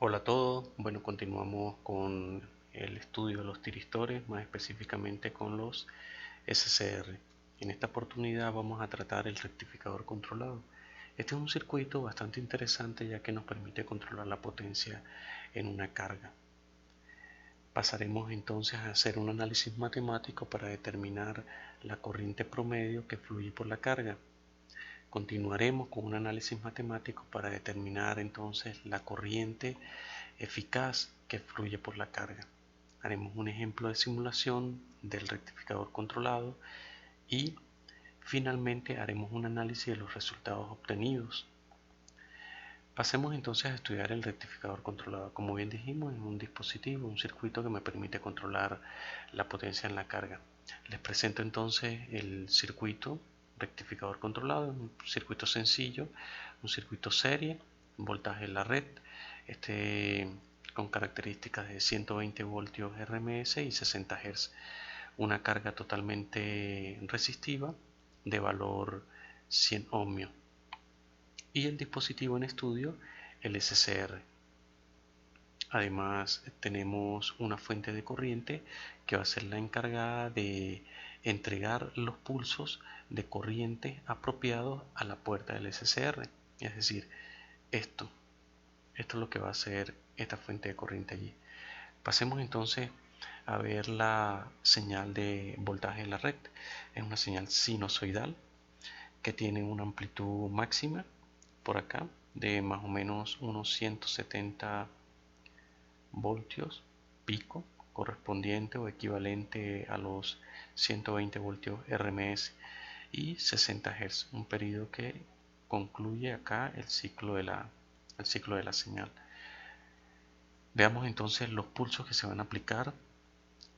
Hola a todos, bueno, continuamos con el estudio de los tiristores, más específicamente con los SCR. En esta oportunidad vamos a tratar el rectificador controlado. Este es un circuito bastante interesante ya que nos permite controlar la potencia en una carga. Pasaremos entonces a hacer un análisis matemático para determinar la corriente promedio que fluye por la carga. Continuaremos con un análisis matemático para determinar entonces la corriente eficaz que fluye por la carga. Haremos un ejemplo de simulación del rectificador controlado y finalmente haremos un análisis de los resultados obtenidos. Pasemos entonces a estudiar el rectificador controlado. Como bien dijimos, es un dispositivo, un circuito que me permite controlar la potencia en la carga. Les presento entonces el circuito rectificador controlado, un circuito sencillo, un circuito serie, voltaje en la red, con características de 120 voltios RMS y 60 Hz, una carga totalmente resistiva de valor 100 ohmios y el dispositivo en estudio, el SCR. Además tenemos una fuente de corriente que va a ser la encargada de entregar los pulsos de corriente apropiados a la puerta del SCR. Es decir, esto es lo que va a hacer esta fuente de corriente allí. Pasemos entonces a ver la señal de voltaje de la red. Es una señal sinusoidal que tiene una amplitud máxima por acá de más o menos unos 170 voltios pico, correspondiente o equivalente a los 120 voltios RMS, y 60 Hz, un periodo que concluye acá el ciclo de la señal. Veamos entonces los pulsos que se van a aplicar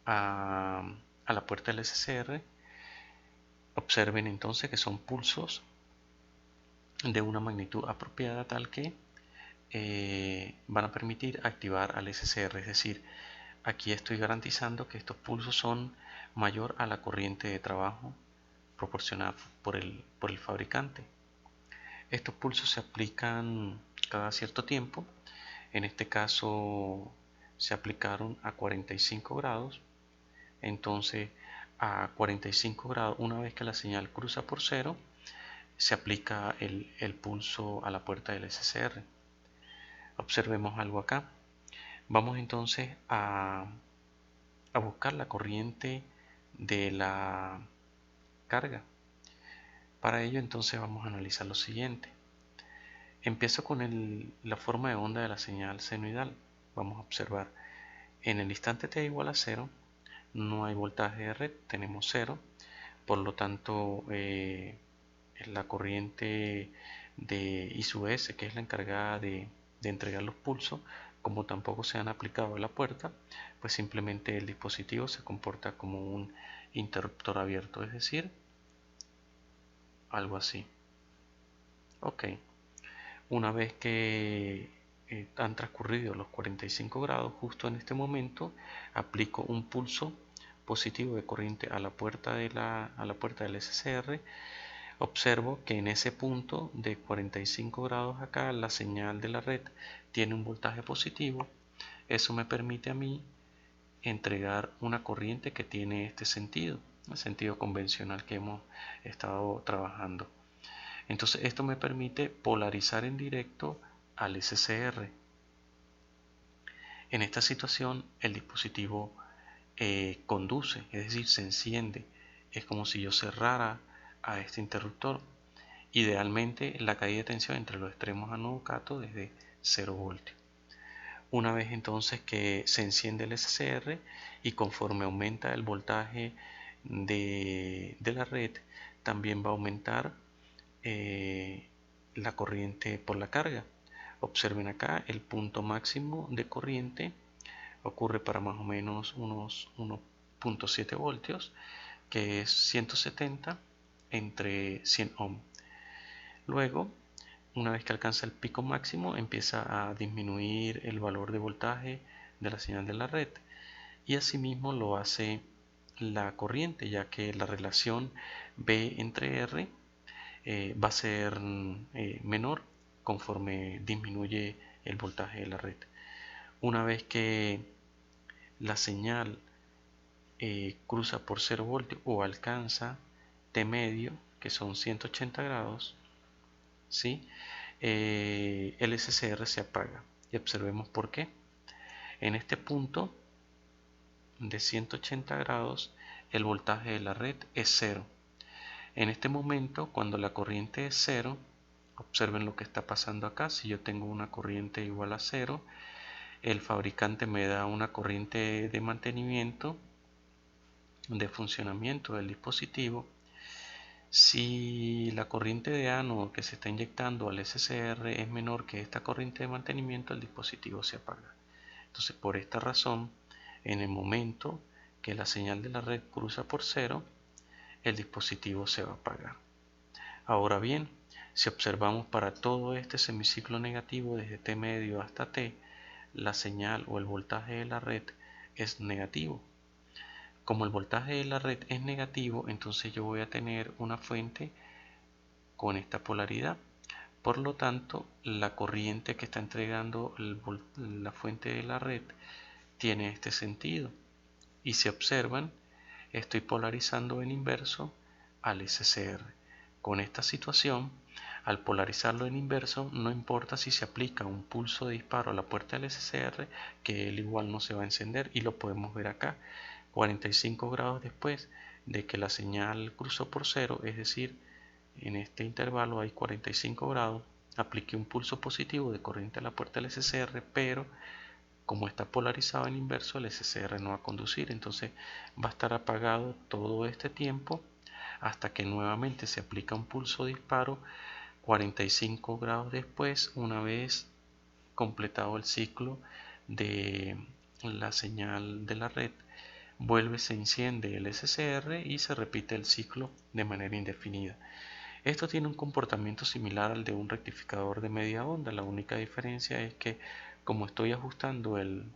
a la puerta del SCR. Observen entonces que son pulsos de una magnitud apropiada tal que van a permitir activar al SCR. Es decir, aquí estoy garantizando que estos pulsos son mayor a la corriente de trabajo proporcionada por el fabricante. Estos pulsos se aplican cada cierto tiempo. En este caso se aplicaron a 45 grados. Entonces a 45 grados, una vez que la señal cruza por cero, se aplica el pulso a la puerta del SCR. Observemos algo acá. Vamos entonces a buscar la corriente de la carga. Para ello entonces vamos a analizar lo siguiente. Empiezo con la forma de onda de la señal senoidal. Vamos a observar en el instante t igual a 0 no hay voltaje de red, tenemos 0, por lo tanto la corriente de I sub S, que es la encargada de entregar los pulsos, como tampoco se han aplicado a la puerta, pues simplemente el dispositivo se comporta como un interruptor abierto, es decir, algo así. Ok, una vez que han transcurrido los 45 grados, justo en este momento aplico un pulso positivo de corriente a la puerta del SCR. Observo que en ese punto de 45 grados acá la señal de la red tiene un voltaje positivo. Eso me permite a mí entregar una corriente que tiene este sentido, el sentido convencional que hemos estado trabajando. Entonces esto me permite polarizar en directo al SCR. En esta situación el dispositivo conduce, es decir, se enciende. Es como si yo cerrara a este interruptor. Idealmente la caída de tensión entre los extremos anodo-cato es de 0 voltios. Una vez entonces que se enciende el SCR y conforme aumenta el voltaje de la red, también va a aumentar la corriente por la carga. Observen acá el punto máximo de corriente ocurre para más o menos unos 1.7 voltios, que es 170 entre 100 ohm. Luego, una vez que alcanza el pico máximo, empieza a disminuir el valor de voltaje de la señal de la red, y asimismo lo hace la corriente, ya que la relación B entre R va a ser menor conforme disminuye el voltaje de la red. Una vez que la señal cruza por 0 voltios o alcanza T medio, que son 180 grados, ¿sí? El SCR se apaga. Y observemos por qué. En este punto de 180 grados, el voltaje de la red es 0. En este momento, cuando la corriente es 0, observen lo que está pasando acá. Si yo tengo una corriente igual a 0, el fabricante me da una corriente de mantenimiento, de funcionamiento del dispositivo. Si la corriente de ánodo que se está inyectando al SCR es menor que esta corriente de mantenimiento, el dispositivo se apaga. Entonces, por esta razón, en el momento que la señal de la red cruza por 0, el dispositivo se va a apagar. Ahora bien, si observamos para todo este semiciclo negativo desde T medio hasta T, la señal o el voltaje de la red es negativo. Como el voltaje de la red es negativo, entonces yo voy a tener una fuente con esta polaridad. Por lo tanto, la corriente que está entregando la fuente de la red tiene este sentido. Y si observan, estoy polarizando en inverso al SCR. Con esta situación, al polarizarlo en inverso, no importa si se aplica un pulso de disparo a la puerta del SCR, que él igual no se va a encender, y lo podemos ver acá. 45 grados después de que la señal cruzó por 0, es decir, en este intervalo hay 45 grados, apliqué un pulso positivo de corriente a la puerta del SCR, pero como está polarizado en inverso, el SCR no va a conducir, entonces va a estar apagado todo este tiempo hasta que nuevamente se aplica un pulso disparo 45 grados después, una vez completado el ciclo de la señal de la red. Vuelve, se enciende el SCR y se repite el ciclo de manera indefinida. Esto tiene un comportamiento similar al de un rectificador de media onda. La única diferencia es que como estoy ajustando el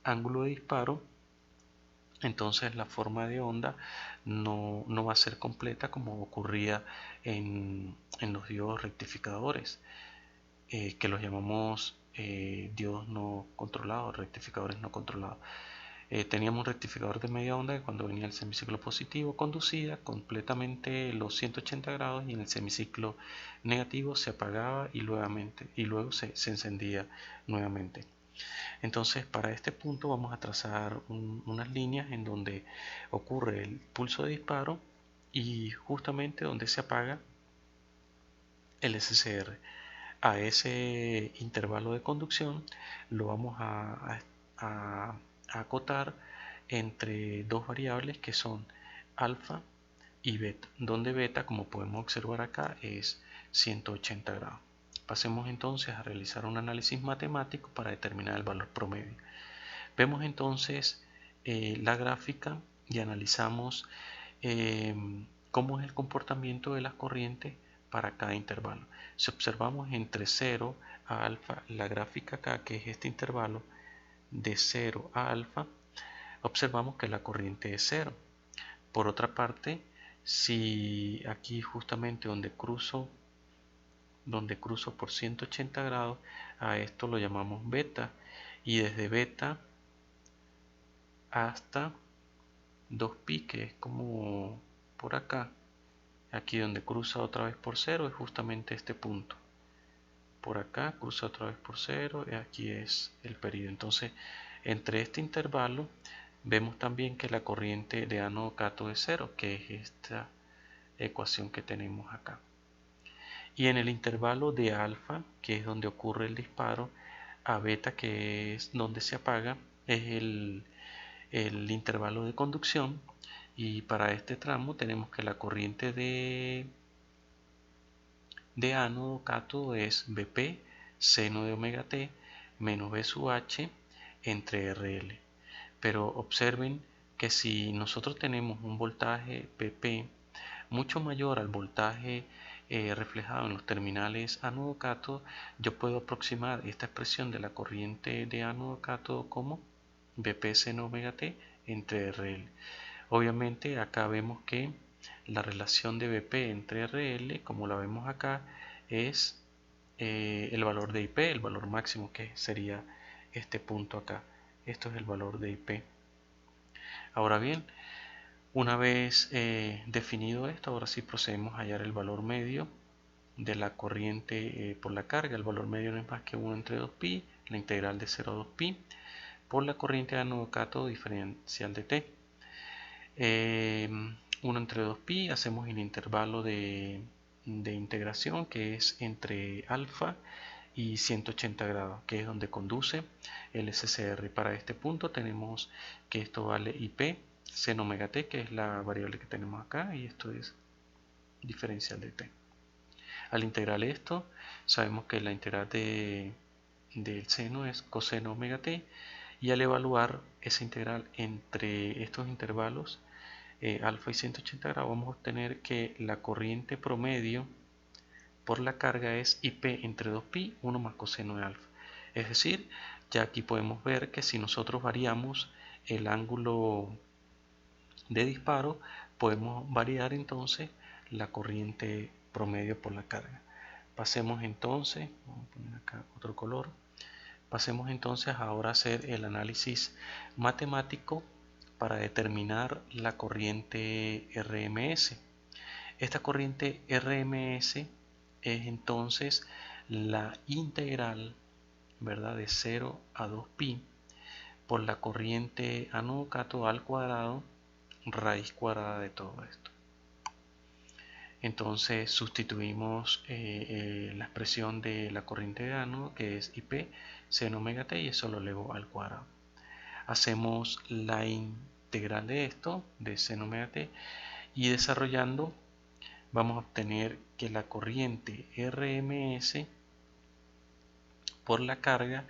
ángulo de disparo, entonces la forma de onda no va a ser completa como ocurría en los diodos rectificadores, que los llamamos diodos no controlados, rectificadores no controlados. Teníamos un rectificador de media onda que cuando venía el semiciclo positivo conducía completamente los 180 grados y en el semiciclo negativo se apagaba y luego se encendía nuevamente. Entonces para este punto vamos a trazar unas líneas en donde ocurre el pulso de disparo y justamente donde se apaga el SCR. A ese intervalo de conducción lo vamos a acotar entre dos variables que son alfa y beta, donde beta, como podemos observar acá, es 180 grados. Pasemos entonces a realizar un análisis matemático para determinar el valor promedio. Vemos entonces la gráfica y analizamos cómo es el comportamiento de las corrientes para cada intervalo. Si observamos entre 0 a alfa, la gráfica acá, que es este intervalo de 0 a alfa, observamos que la corriente es 0. Por otra parte, si aquí justamente donde cruzo por 180 grados, a esto lo llamamos beta, y desde beta hasta 2pi, que es como por acá, aquí donde cruza otra vez por 0 es justamente este punto. Por acá cruza otra vez por 0 y aquí es el periodo. Entonces, entre este intervalo vemos también que la corriente de ánodo cátodo es 0, que es esta ecuación que tenemos acá. Y en el intervalo de alfa, que es donde ocurre el disparo, a beta, que es donde se apaga, es el intervalo de conducción. Y para este tramo tenemos que la corriente de ánodo cátodo es Bp seno de omega t menos B sub h entre RL. Pero observen que si nosotros tenemos un voltaje Bp mucho mayor al voltaje reflejado en los terminales ánodo cátodo, yo puedo aproximar esta expresión de la corriente de ánodo cátodo como Bp seno omega t entre RL. Obviamente acá vemos que la relación de Bp entre RL, como la vemos acá, es el valor de IP, el valor máximo que sería este punto acá. Esto es el valor de IP. Ahora bien, una vez definido esto, ahora sí procedemos a hallar el valor medio de la corriente por la carga. El valor medio no es más que 1 entre 2pi, la integral de 0 a 2pi, por la corriente de ánodo cátodo diferencial de T. 1 entre 2pi, hacemos el intervalo de integración que es entre alfa y 180 grados, que es donde conduce el SCR. Para este punto tenemos que esto vale IP seno omega t, que es la variable que tenemos acá, y esto es diferencial de t. Al integrar esto, sabemos que la integral del seno es coseno omega t, y al evaluar esa integral entre estos intervalos alfa y 180 grados, vamos a obtener que la corriente promedio por la carga es IP entre 2pi, 1 más coseno de alfa. Es decir, ya aquí podemos ver que si nosotros variamos el ángulo de disparo, podemos variar entonces la corriente promedio por la carga. Pasemos entonces, vamos a poner acá otro color, pasemos entonces ahora a hacer el análisis matemático para determinar la corriente RMS. Esta corriente RMS es entonces la integral, ¿verdad?, de 0 a 2pi por la corriente ánodo cátodo al cuadrado raíz cuadrada de todo esto. Entonces sustituimos la expresión de la corriente de ánodo, que es IP seno omega t, y eso lo elevo al cuadrado. Hacemos la integral de esto, de seno omega t, y desarrollando vamos a obtener que la corriente RMS por la carga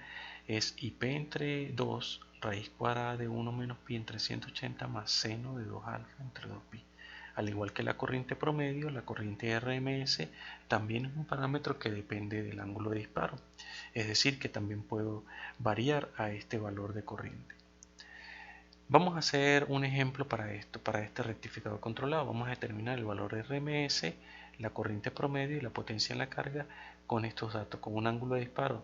es IP entre 2 raíz cuadrada de 1 menos pi entre 180 más seno de 2 alfa entre 2pi. Al igual que la corriente promedio, la corriente RMS también es un parámetro que depende del ángulo de disparo. Es decir, que también puedo variar a este valor de corriente. Vamos a hacer un ejemplo para esto, para este rectificador controlado. Vamos a determinar el valor RMS, la corriente promedio y la potencia en la carga con estos datos, con un ángulo de disparo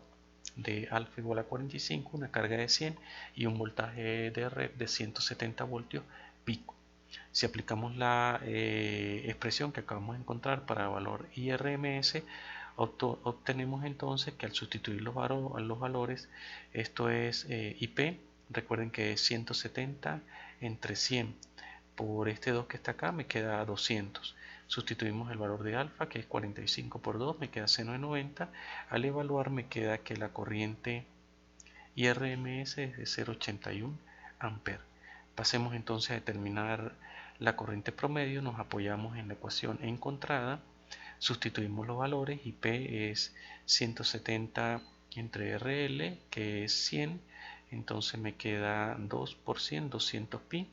de alfa igual a 45, una carga de 100 y un voltaje de red de 170 voltios pico. Si aplicamos la expresión que acabamos de encontrar para el valor IRMS, obtenemos entonces que al sustituir los valores, esto es IP, recuerden que es 170 entre 100 por este 2 que está acá, me queda 200. Sustituimos el valor de alfa, que es 45 por 2, me queda seno de 90. Al evaluar me queda que la corriente IRMS es de 0,81 amperes. Pasemos entonces a determinar la corriente promedio, nos apoyamos en la ecuación encontrada, sustituimos los valores, IP es 170 entre RL, que es 100, entonces me queda 2 por 100, 200 pi,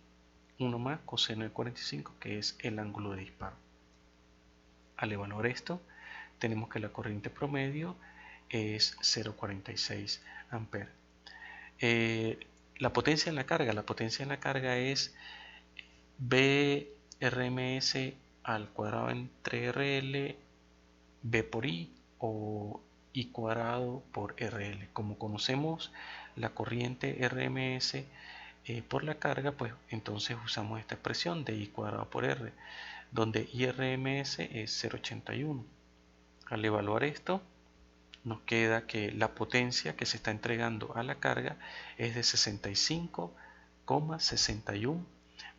1 más coseno de 45, que es el ángulo de disparo. Al evaluar esto, tenemos que la corriente promedio es 0,46 amperes. La potencia en la carga es B RMS al cuadrado entre RL, B por I o I cuadrado por RL. Como conocemos la corriente RMS por la carga, pues entonces usamos esta expresión de I cuadrado por R, donde IRMS es 0,81. Al evaluar esto, nos queda que la potencia que se está entregando a la carga es de 65,61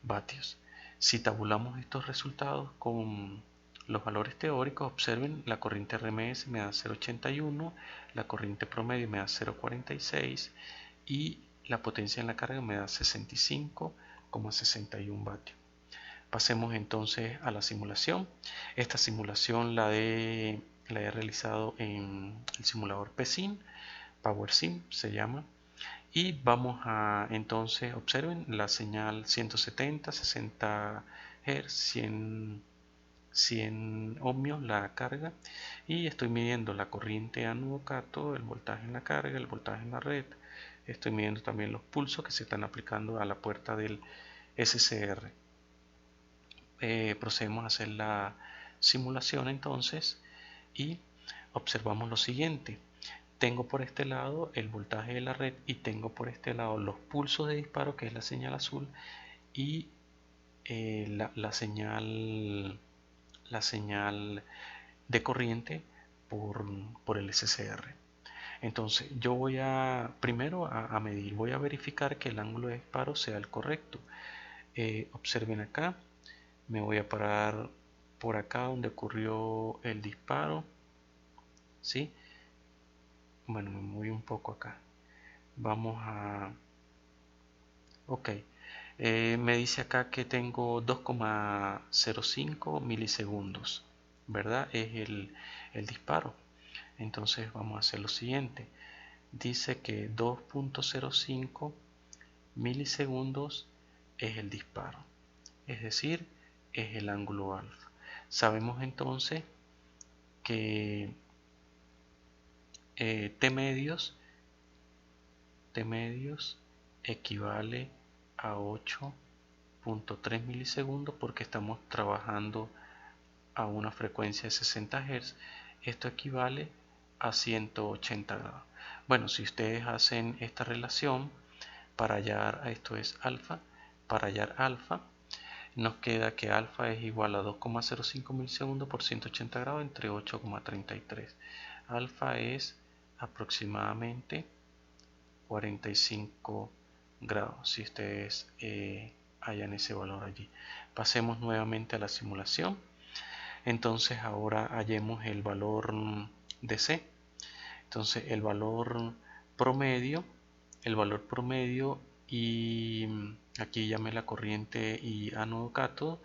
vatios. Si tabulamos estos resultados con los valores teóricos, observen, la corriente RMS me da 0,81, la corriente promedio me da 0,46 y la potencia en la carga me da 65,61 vatios. Pasemos entonces a la simulación. Esta simulación la he realizado en el simulador PSIM, PowerSim se llama. Y vamos a entonces, observen la señal 170, 60 Hz, 100 ohmios la carga, y estoy midiendo la corriente ánodo cátodo, el voltaje en la carga, el voltaje en la red. Estoy midiendo también los pulsos que se están aplicando a la puerta del SCR. Procedemos a hacer la simulación entonces y observamos lo siguiente. Tengo por este lado el voltaje de la red y tengo por este lado los pulsos de disparo, que es la señal azul, y la señal de corriente por el SCR. Entonces yo voy primero a medir, voy a verificar que el ángulo de disparo sea el correcto. Observen acá, me voy a parar por acá donde ocurrió el disparo, ¿sí? Bueno, me moví un poco acá. Vamos a... Ok, me dice acá que tengo 2,05 milisegundos, ¿verdad? Es el disparo. Entonces vamos a hacer lo siguiente. Dice que 2,05 milisegundos es el disparo, es decir, es el ángulo alfa. Sabemos entonces que T medios equivale a 8,3 milisegundos porque estamos trabajando a una frecuencia de 60 Hz. Esto equivale a 180 grados. Bueno, si ustedes hacen esta relación para hallar, esto es alfa, para hallar alfa, nos queda que alfa es igual a 2,05 milisegundos por 180 grados entre 8,33. Alfa es aproximadamente 45 grados, si ustedes hallan ese valor allí. Pasemos nuevamente a la simulación. Entonces ahora hallemos el valor de C. Entonces el valor promedio y aquí llamé la corriente y ánodo cátodo.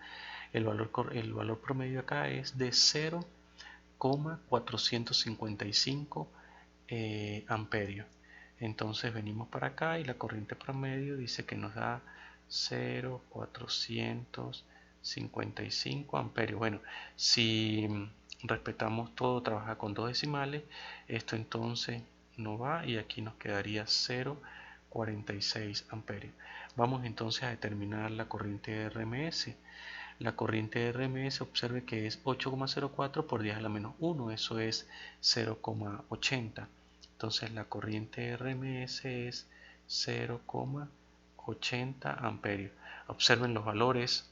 El valor promedio acá es de 0,455 amperios. Entonces venimos para acá y la corriente promedio dice que nos da 0,455 amperios. Bueno, si respetamos todo, trabaja con dos decimales, esto entonces no va y aquí nos quedaría 0,46 amperios. Vamos entonces a determinar la corriente de RMS. La corriente de RMS, observe que es 8,04 por 10 a la menos 1, eso es 0,80. Entonces la corriente de RMS es 0,80 amperios. Observen los valores,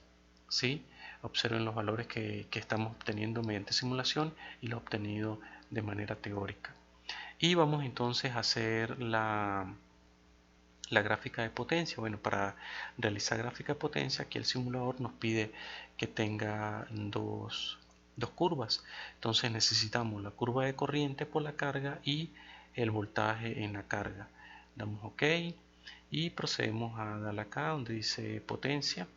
¿sí? Observen los valores que estamos obteniendo mediante simulación y lo obtenido de manera teórica. Y vamos entonces a hacer la gráfica de potencia. Bueno, para realizar gráfica de potencia, aquí el simulador nos pide que tenga dos curvas. Entonces necesitamos la curva de corriente por la carga y el voltaje en la carga. Damos OK y procedemos a darle acá donde dice potencia.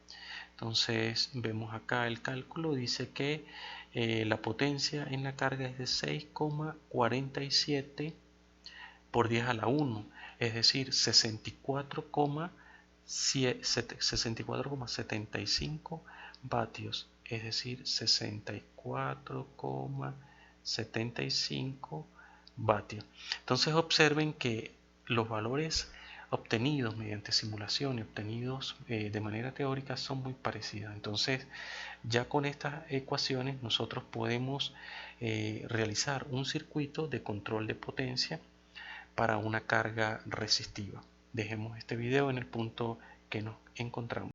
Entonces vemos acá el cálculo, dice que la potencia en la carga es de 6,47 por 10 a la 1, es decir, 64,75 vatios, es decir, 64,75 vatios. Entonces observen que los valores obtenidos mediante simulación y obtenidos de manera teórica son muy parecidos. Entonces ya con estas ecuaciones nosotros podemos realizar un circuito de control de potencia para una carga resistiva. Dejemos este video en el punto que nos encontramos.